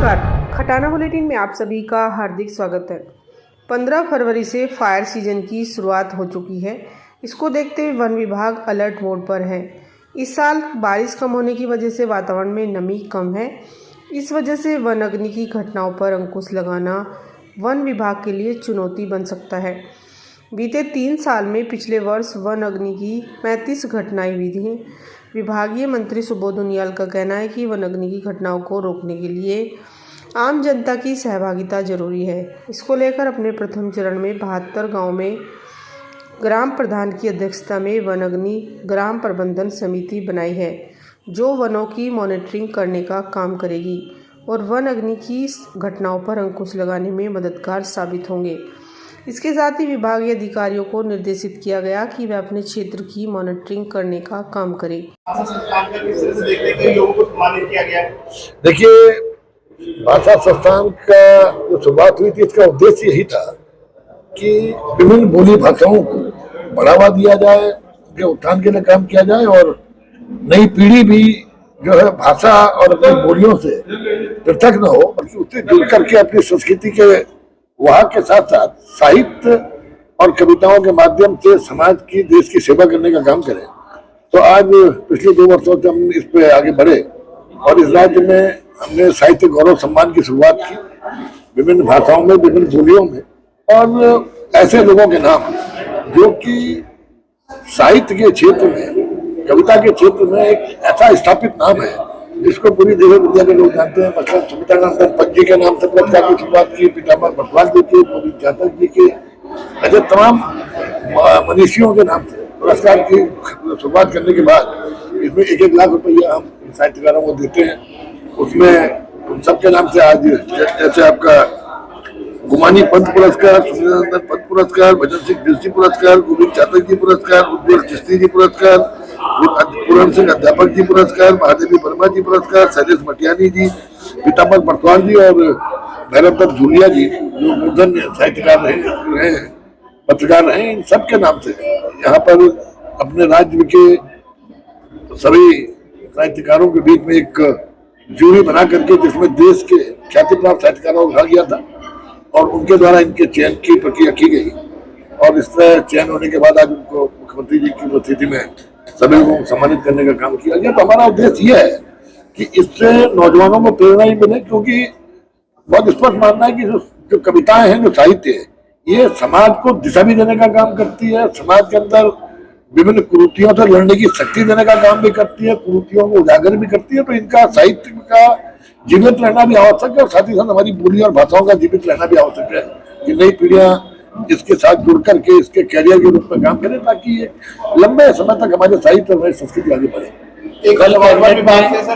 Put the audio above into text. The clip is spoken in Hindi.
नमस्कार, खटाना बुलेटिन में आप सभी का हार्दिक स्वागत है। 15 फरवरी से फायर सीजन की शुरुआत हो चुकी है। इसको देखते हुए वन विभाग अलर्ट मोड पर है। इस साल बारिश कम होने की वजह से वातावरण में नमी कम है। इस वजह से वन अग्नि की घटनाओं पर अंकुश लगाना वन विभाग के लिए चुनौती बन सकता है। बीते 3 साल में पिछले वर्ष वन अग्नि की 35 घटनाएं हुई थीं। विभागीय मंत्री सुबोध उनियाल का कहना है कि वन अग्नि की घटनाओं को रोकने के लिए आम जनता की सहभागिता जरूरी है। इसको लेकर अपने प्रथम चरण में 72 गाँव में ग्राम प्रधान की अध्यक्षता में वन अग्नि ग्राम प्रबंधन समिति बनाई है, जो वनों की मॉनिटरिंग करने का काम करेगी और वन अग्नि की घटनाओं पर अंकुश लगाने में मददगार साबित होंगे। इसके साथ ही विभागीय अधिकारियों को निर्देशित किया गया कि वे अपने क्षेत्र की मॉनिटरिंग करने का काम करें। देखिए, भाषा संस्थान का जो शुरुआत हुई थी, इसका उद्देश्य यही था कि विभिन्न बोली भाषाओं को बढ़ावा दिया जाए, उनके उत्थान के लिए काम किया जाए और नई पीढ़ी भी जो है भाषा और अपनी बोलियों से पृथक न हो, बल्कि उससे जुड़ करके अपनी संस्कृति के वहाँ के साथ साथ साहित्य और कविताओं के माध्यम से समाज की, देश की सेवा करने का काम करें। तो आज पिछले 2 वर्षों से हम इस पे आगे बढ़े और इस राज्य में हमने साहित्य गौरव सम्मान की शुरुआत की, विभिन्न भाषाओं में, विभिन्न बोलियों में, और ऐसे लोगों के नाम जो कि साहित्य के क्षेत्र में, कविता के क्षेत्र में एक ऐसा स्थापित नाम है जिसको पूरी देश दुनिया के लोग जानते हैं। मतलब सुमित्रानंदन पंत जी के नाम से पुरस्कार की शुरुआत की, पितामह बटवाल जी के, गोविंद चातक जी के, ऐसे तमाम मनीषियों के नाम से पुरस्कार की शुरुआत करने के बाद इसमें 1-1 लाख रुपया हम साहित्यकारों को देते हैं। उसमें उन सबके नाम से आज जैसे आपका गुमानी पंत पुरस्कार, सुमित्रानंदन पंत पुरस्कार, भजन सिंह बिरसी पुरस्कार, गोविंद चातक जी पुरस्कार, उज्ज्वल चिश्ती जी पुरस्कार, पूरण सिंह अध्यापक जी पुरस्कार, महादेवी वर्मा जी पुरस्कार, शैलेश मटियानी जी, पितामह बटवाल जी और भैरव दत्त झूलिया जी, जो मूर्धन साहित्यकार रहे हैं, पत्रकार रहे हैं, इन सबके नाम से यहाँ पर अपने राज्य के सभी साहित्यकारों के बीच में एक जूरी बना करके, जिसमें देश के ख्याति प्राप्त साहित्यकारों को रखा गया था और उनके द्वारा इनके चयन की प्रक्रिया की गई और इस तरह चयन होने के बाद आज उनको मुख्यमंत्री जी की उपस्थिति में सभी को सम्मानित करने का काम किया गया। तो हमारा उद्देश्य यह है कि इससे नौजवानों को प्रेरणा ही मिले, क्योंकि बहुत स्पष्ट मानना है कि जो कविताएं हैं, जो साहित्य है, ये समाज को दिशा भी देने का काम करती है, समाज के अंदर विभिन्न कुरीतियों से लड़ने की शक्ति देने का काम भी करती है, कुरीतियों को उजागर भी करती है। तो इनका साहित्य का जीवित रहना भी आवश्यक है और साथ ही साथ हमारी बोली और भाषाओं का जीवित रहना भी आवश्यक है कि नई पीढ़ियां इसके साथ जुड़ करके इसके कैरियर के रूप में काम करें, ताकि लंबे समय तक हमारे साहित्य और हमारी संस्कृति आगे बढ़े। एक वन विभाग से सर